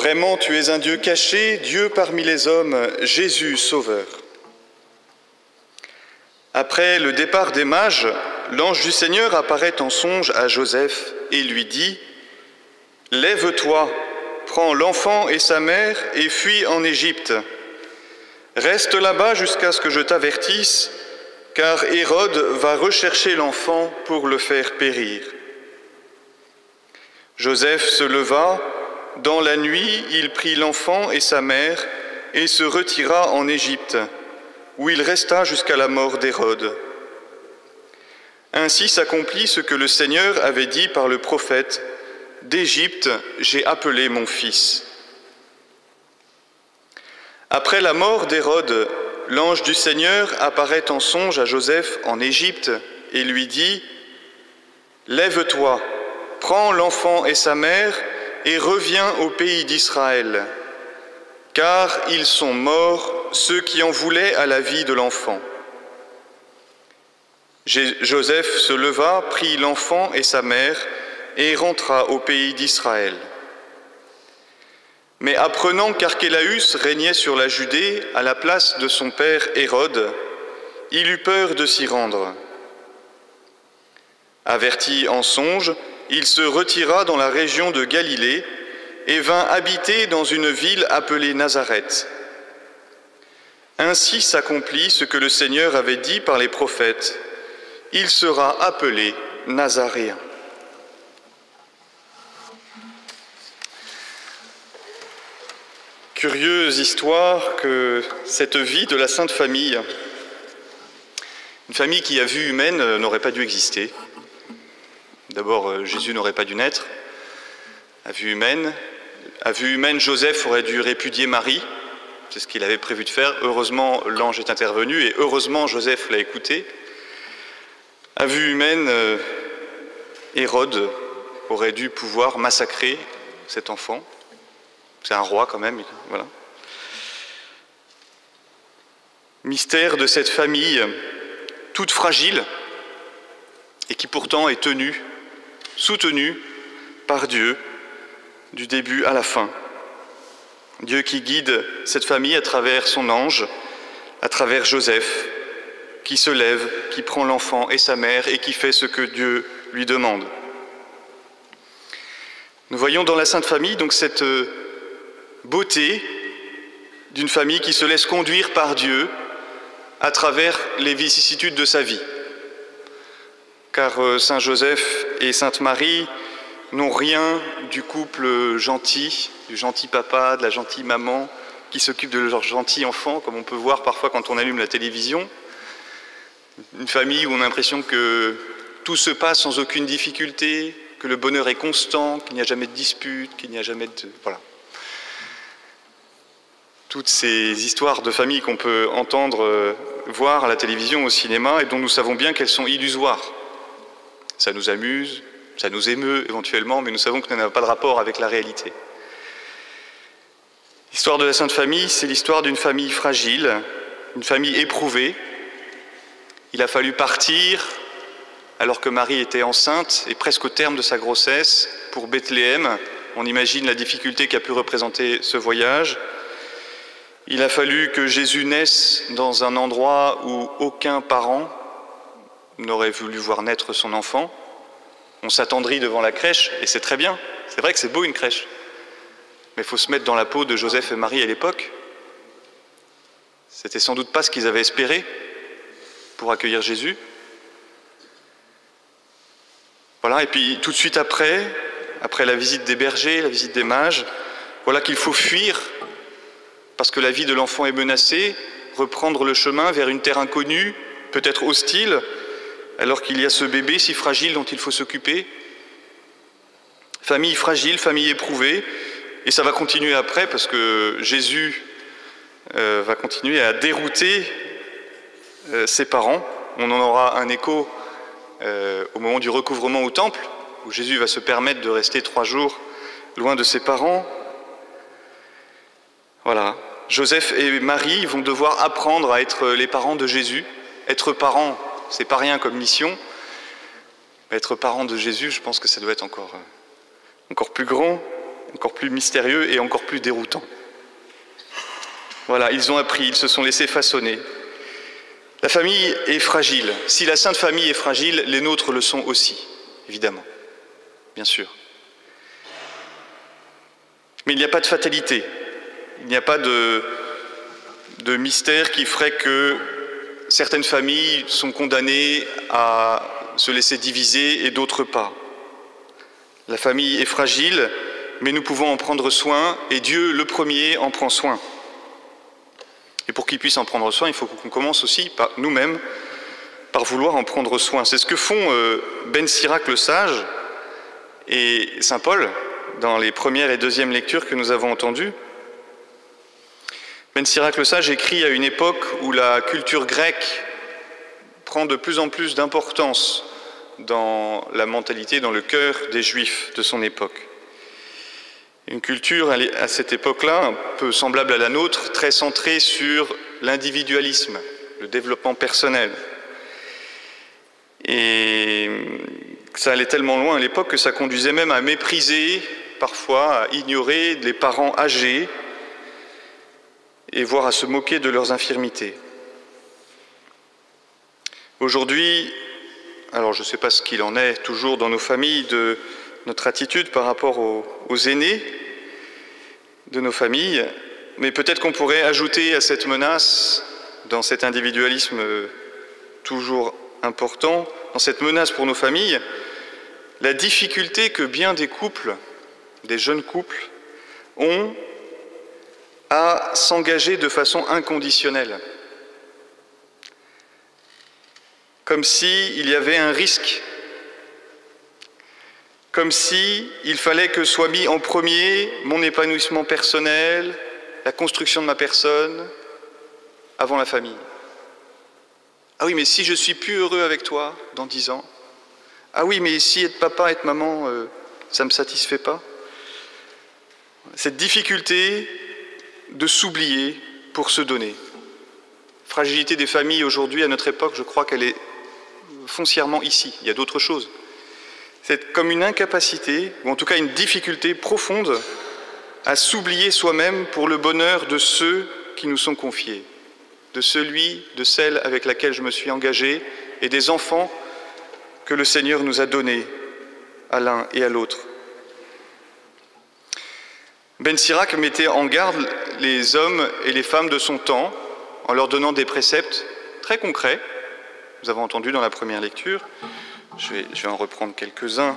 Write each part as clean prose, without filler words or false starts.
Vraiment, tu es un Dieu caché, Dieu parmi les hommes, Jésus Sauveur. Après le départ des mages, l'ange du Seigneur apparaît en songe à Joseph et lui dit « Lève-toi, prends l'enfant et sa mère et fuis en Égypte. Reste là-bas jusqu'à ce que je t'avertisse, car Hérode va rechercher l'enfant pour le faire périr. » Joseph se leva, dans la nuit, il prit l'enfant et sa mère et se retira en Égypte, où il resta jusqu'à la mort d'Hérode. Ainsi s'accomplit ce que le Seigneur avait dit par le prophète « D'Égypte, j'ai appelé mon fils ». Après la mort d'Hérode, l'ange du Seigneur apparaît en songe à Joseph en Égypte et lui dit « Lève-toi, prends l'enfant et sa mère et reviens au pays d'Israël, car ils sont morts ceux qui en voulaient à la vie de l'enfant. » Joseph se leva, prit l'enfant et sa mère et rentra au pays d'Israël. Mais apprenant qu'Archélaüs régnait sur la Judée à la place de son père Hérode, il eut peur de s'y rendre. Averti en songe, il se retira dans la région de Galilée et vint habiter dans une ville appelée Nazareth. Ainsi s'accomplit ce que le Seigneur avait dit par les prophètes. Il sera appelé Nazaréen. Curieuse histoire que cette vie de la Sainte Famille. Une famille qui, à vue humaine, n'aurait pas dû exister. D'abord, Jésus n'aurait pas dû naître. À vue humaine, Joseph aurait dû répudier Marie. C'est ce qu'il avait prévu de faire. Heureusement, l'ange est intervenu et heureusement, Joseph l'a écouté. À vue humaine, Hérode aurait dû pouvoir massacrer cet enfant. C'est un roi quand même, voilà. Mystère de cette famille, toute fragile, et qui pourtant est tenue, soutenue par Dieu, du début à la fin. Dieu qui guide cette famille à travers son ange, à travers Joseph, qui se lève, qui prend l'enfant et sa mère et qui fait ce que Dieu lui demande. Nous voyons dans la Sainte Famille donc cette beauté d'une famille qui se laisse conduire par Dieu à travers les vicissitudes de sa vie. Car Saint Joseph et Sainte Marie n'ont rien du couple gentil, du gentil papa, de la gentille maman, qui s'occupe de leur gentil enfant, comme on peut voir parfois quand on allume la télévision. Une famille où on a l'impression que tout se passe sans aucune difficulté, que le bonheur est constant, qu'il n'y a jamais de dispute, qu'il n'y a jamais de... Voilà. Toutes ces histoires de famille qu'on peut entendre, voir à la télévision, au cinéma, et dont nous savons bien qu'elles sont illusoires. Ça nous amuse, ça nous émeut éventuellement, mais nous savons que ça n'a pas de rapport avec la réalité. L'histoire de la Sainte Famille, c'est l'histoire d'une famille fragile, une famille éprouvée. Il a fallu partir, alors que Marie était enceinte et presque au terme de sa grossesse, pour Bethléem. On imagine la difficulté qu'a pu représenter ce voyage. Il a fallu que Jésus naisse dans un endroit où aucun parent n'aurait voulu voir naître son enfant. On s'attendrit devant la crèche, et c'est très bien. C'est vrai que c'est beau une crèche. Mais il faut se mettre dans la peau de Joseph et Marie à l'époque. C'était sans doute pas ce qu'ils avaient espéré pour accueillir Jésus. Voilà, et puis tout de suite après la visite des bergers, la visite des mages, voilà qu'il faut fuir parce que la vie de l'enfant est menacée, reprendre le chemin vers une terre inconnue, peut-être hostile, alors qu'il y a ce bébé si fragile dont il faut s'occuper. Famille fragile, famille éprouvée, et ça va continuer après parce que Jésus va continuer à dérouter ses parents. On en aura un écho au moment du recouvrement au temple, où Jésus va se permettre de rester 3 jours loin de ses parents. Voilà, Joseph et Marie vont devoir apprendre à être les parents de Jésus. Être parents, c'est pas rien comme mission. Mais être parents de Jésus, je pense que ça doit être encore plus grand encore plus mystérieux et encore plus déroutant. Voilà, ils ont appris, ils se sont laissés façonner. La famille est fragile. Si la Sainte Famille est fragile, les nôtres le sont aussi, évidemment, bien sûr. Mais il n'y a pas de fatalité, il n'y a pas de mystère qui ferait que certaines familles sont condamnées à se laisser diviser et d'autres pas. La famille est fragile, mais nous pouvons en prendre soin, et Dieu, le premier, en prend soin. Et pour qu'il puisse en prendre soin, il faut qu'on commence aussi par nous-mêmes, par vouloir en prendre soin. C'est ce que font Ben Sirac le Sage et Saint Paul dans les premières et deuxièmes lectures que nous avons entendues. Ben Sirac le Sage écrit à une époque où la culture grecque prend de plus en plus d'importance dans la mentalité, dans le cœur des Juifs de son époque. Une culture à cette époque-là, un peu semblable à la nôtre, très centrée sur l'individualisme, le développement personnel. Et ça allait tellement loin à l'époque que ça conduisait même à mépriser, parfois à ignorer les parents âgés et voire à se moquer de leurs infirmités. Aujourd'hui, alors je ne sais pas ce qu'il en est toujours dans nos familles de notre attitude par rapport aux aînés de nos familles, mais peut-être qu'on pourrait ajouter à cette menace, dans cet individualisme toujours important, dans cette menace pour nos familles, la difficulté que bien des couples, des jeunes couples, ont à s'engager de façon inconditionnelle. Comme s'il y avait un risque, comme s'il fallait que soit mis en premier mon épanouissement personnel, la construction de ma personne, avant la famille. Ah oui, mais si je suis plus heureux avec toi dans 10 ans, ah oui, mais si être papa, être maman, ça ne me satisfait pas. Cette difficulté de s'oublier pour se donner. Fragilité des familles aujourd'hui, à notre époque, je crois qu'elle est foncièrement ici. Il y a d'autres choses. C'est comme une incapacité, ou en tout cas une difficulté profonde à s'oublier soi-même pour le bonheur de ceux qui nous sont confiés, de celui, de celle avec laquelle je me suis engagé et des enfants que le Seigneur nous a donnés à l'un et à l'autre. Ben Sirac mettait en garde les hommes et les femmes de son temps en leur donnant des préceptes très concrets. Nous avons entendu dans la première lecture. Je vais en reprendre quelques-uns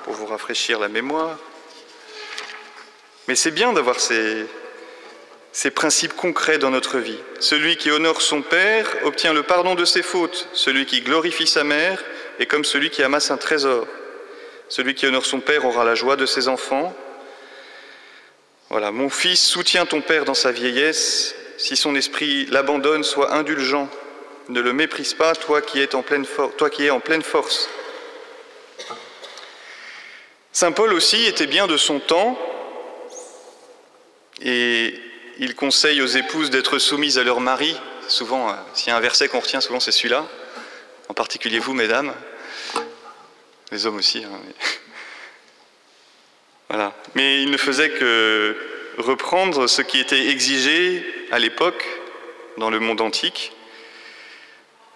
pour vous rafraîchir la mémoire. Mais c'est bien d'avoir ces principes concrets dans notre vie. Celui qui honore son père obtient le pardon de ses fautes. Celui qui glorifie sa mère est comme celui qui amasse un trésor. Celui qui honore son père aura la joie de ses enfants. Voilà, mon fils, soutiens ton père dans sa vieillesse. Si son esprit l'abandonne, sois indulgent. Ne le méprise pas, toi qui es en pleine force. Saint Paul aussi était bien de son temps et il conseille aux épouses d'être soumises à leur mari. Souvent, s'il y a un verset qu'on retient, souvent c'est celui-là. En particulier vous, mesdames. Les hommes aussi. Hein, mais... Voilà. Mais il ne faisait que reprendre ce qui était exigé à l'époque, dans le monde antique,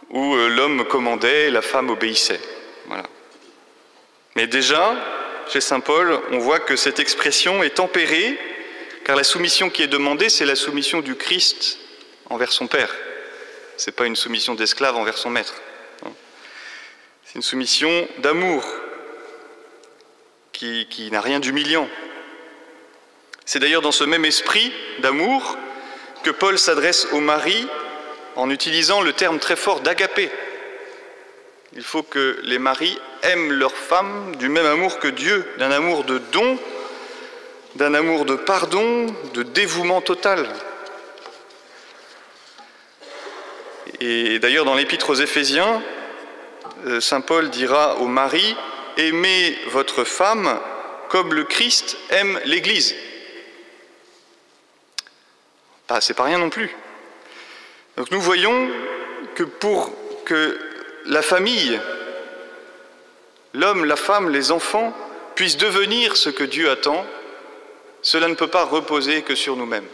où l'homme commandait, la femme obéissait. Voilà. Mais déjà, chez saint Paul, on voit que cette expression est tempérée, car la soumission qui est demandée, c'est la soumission du Christ envers son Père. Ce n'est pas une soumission d'esclave envers son maître. C'est une soumission d'amour, qui n'a rien d'humiliant. C'est d'ailleurs dans ce même esprit d'amour que Paul s'adresse au mari en utilisant le terme très fort d'agapé. Il faut que les maris aiment leurs femmes du même amour que Dieu, d'un amour de don, d'un amour de pardon, de dévouement total. Et d'ailleurs, dans l'Épître aux Éphésiens, saint Paul dira aux maris « Aimez votre femme comme le Christ aime l'Église ». C'est pas rien non plus. Donc nous voyons que pour que la famille, l'homme, la femme, les enfants, puissent devenir ce que Dieu attend, cela ne peut pas reposer que sur nous-mêmes.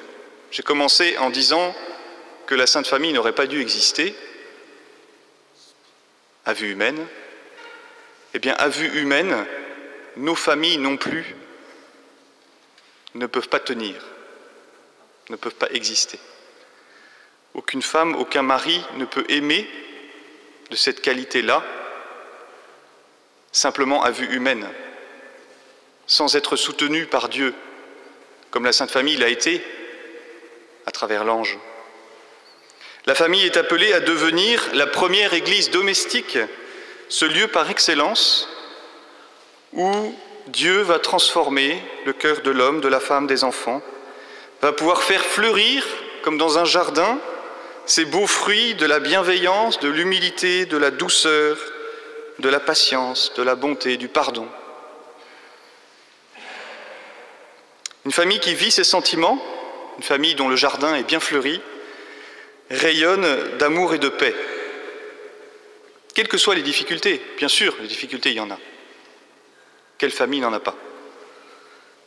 J'ai commencé en disant que la Sainte Famille n'aurait pas dû exister à vue humaine. Eh bien, à vue humaine, nos familles non plus ne peuvent pas tenir, ne peuvent pas exister. Aucune femme, aucun mari ne peut aimer de cette qualité-là, simplement à vue humaine, sans être soutenu par Dieu, comme la Sainte Famille l'a été à travers l'ange. La famille est appelée à devenir la première église domestique, ce lieu par excellence où Dieu va transformer le cœur de l'homme, de la femme, des enfants, va pouvoir faire fleurir, comme dans un jardin, ces beaux fruits de la bienveillance, de l'humilité, de la douceur, de la patience, de la bonté, du pardon. Une famille qui vit ses sentiments, une famille dont le jardin est bien fleuri, rayonne d'amour et de paix. Quelles que soient les difficultés, bien sûr, les difficultés, il y en a. Quelle famille n'en a pas?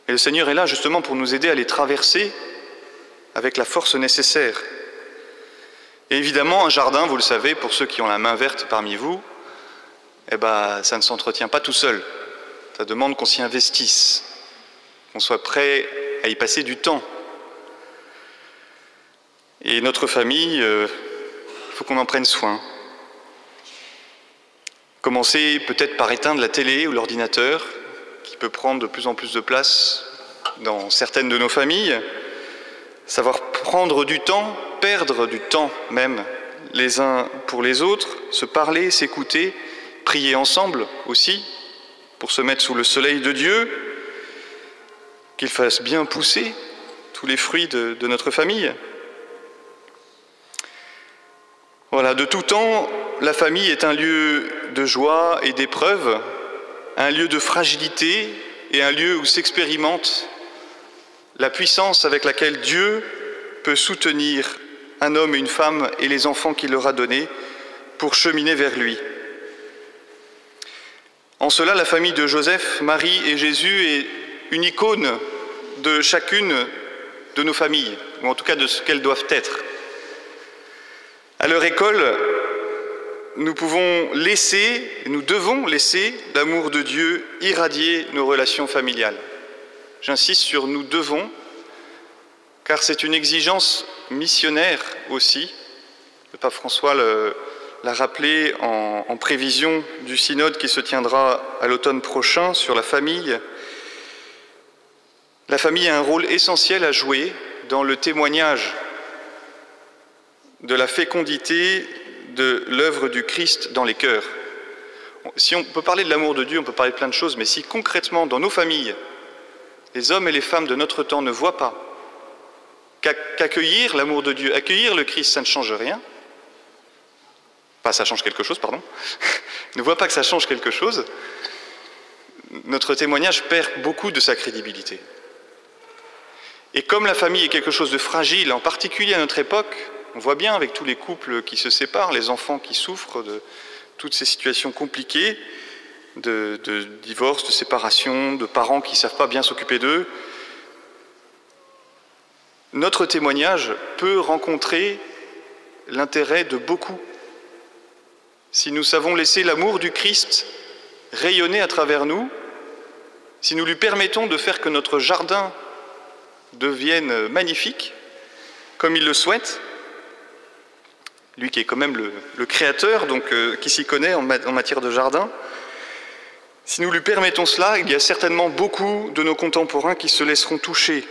Et le Seigneur est là justement pour nous aider à les traverser avec la force nécessaire. Et évidemment, un jardin, vous le savez, pour ceux qui ont la main verte parmi vous, eh ben, ça ne s'entretient pas tout seul. Ça demande qu'on s'y investisse, qu'on soit prêt à y passer du temps. Et notre famille, il faut qu'on en prenne soin. Commencer peut-être par éteindre la télé ou l'ordinateur, qui peut prendre de plus en plus de place dans certaines de nos familles. Savoir prendre du temps, perdre du temps même, les uns pour les autres, se parler, s'écouter, prier ensemble aussi, pour se mettre sous le soleil de Dieu, qu'il fasse bien pousser tous les fruits de notre famille. Voilà, de tout temps, la famille est un lieu de joie et d'épreuve, un lieu de fragilité et un lieu où s'expérimente la puissance avec laquelle Dieu peut soutenir un homme et une femme et les enfants qu'il leur a donnés pour cheminer vers lui. En cela, la famille de Joseph, Marie et Jésus est une icône de chacune de nos familles, ou en tout cas de ce qu'elles doivent être. À leur école, nous pouvons laisser, nous devons laisser l'amour de Dieu irradier nos relations familiales. J'insiste sur « nous devons », car c'est une exigence missionnaire aussi. Le pape François l'a rappelé en prévision du synode qui se tiendra à l'automne prochain sur la famille. La famille a un rôle essentiel à jouer dans le témoignage de la fécondité de l'œuvre du Christ dans les cœurs. Si on peut parler de l'amour de Dieu, on peut parler de plein de choses, mais si concrètement dans nos familles, les hommes et les femmes de notre temps ne voient pas qu'accueillir l'amour de Dieu, accueillir le Christ, ça ne change rien, ça change quelque chose, pardon, ne voient pas que ça change quelque chose, notre témoignage perd beaucoup de sa crédibilité. Et comme la famille est quelque chose de fragile, en particulier à notre époque, on voit bien avec tous les couples qui se séparent, les enfants qui souffrent de toutes ces situations compliquées, de divorce, de séparation, de parents qui ne savent pas bien s'occuper d'eux. Notre témoignage peut rencontrer l'intérêt de beaucoup. Si nous savons laisser l'amour du Christ rayonner à travers nous, si nous lui permettons de faire que notre jardin devienne magnifique, comme il le souhaite, lui qui est quand même le créateur, donc qui s'y connaît en matière de jardin, si nous lui permettons cela, il y a certainement beaucoup de nos contemporains qui se laisseront toucher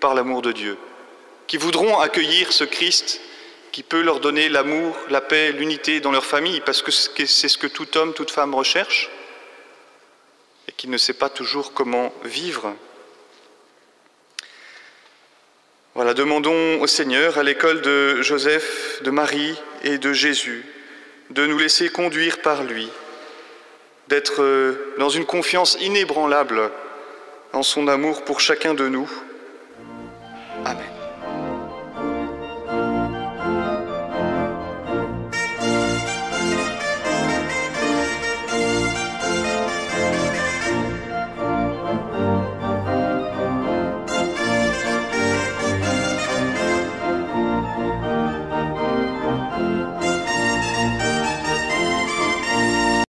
par l'amour de Dieu, qui voudront accueillir ce Christ qui peut leur donner l'amour, la paix, l'unité dans leur famille, parce que c'est ce que tout homme, toute femme recherche, et qui ne sait pas toujours comment vivre. Voilà, demandons au Seigneur, à l'école de Joseph, de Marie et de Jésus, de nous laisser conduire par lui, d'être dans une confiance inébranlable en son amour pour chacun de nous. Amen.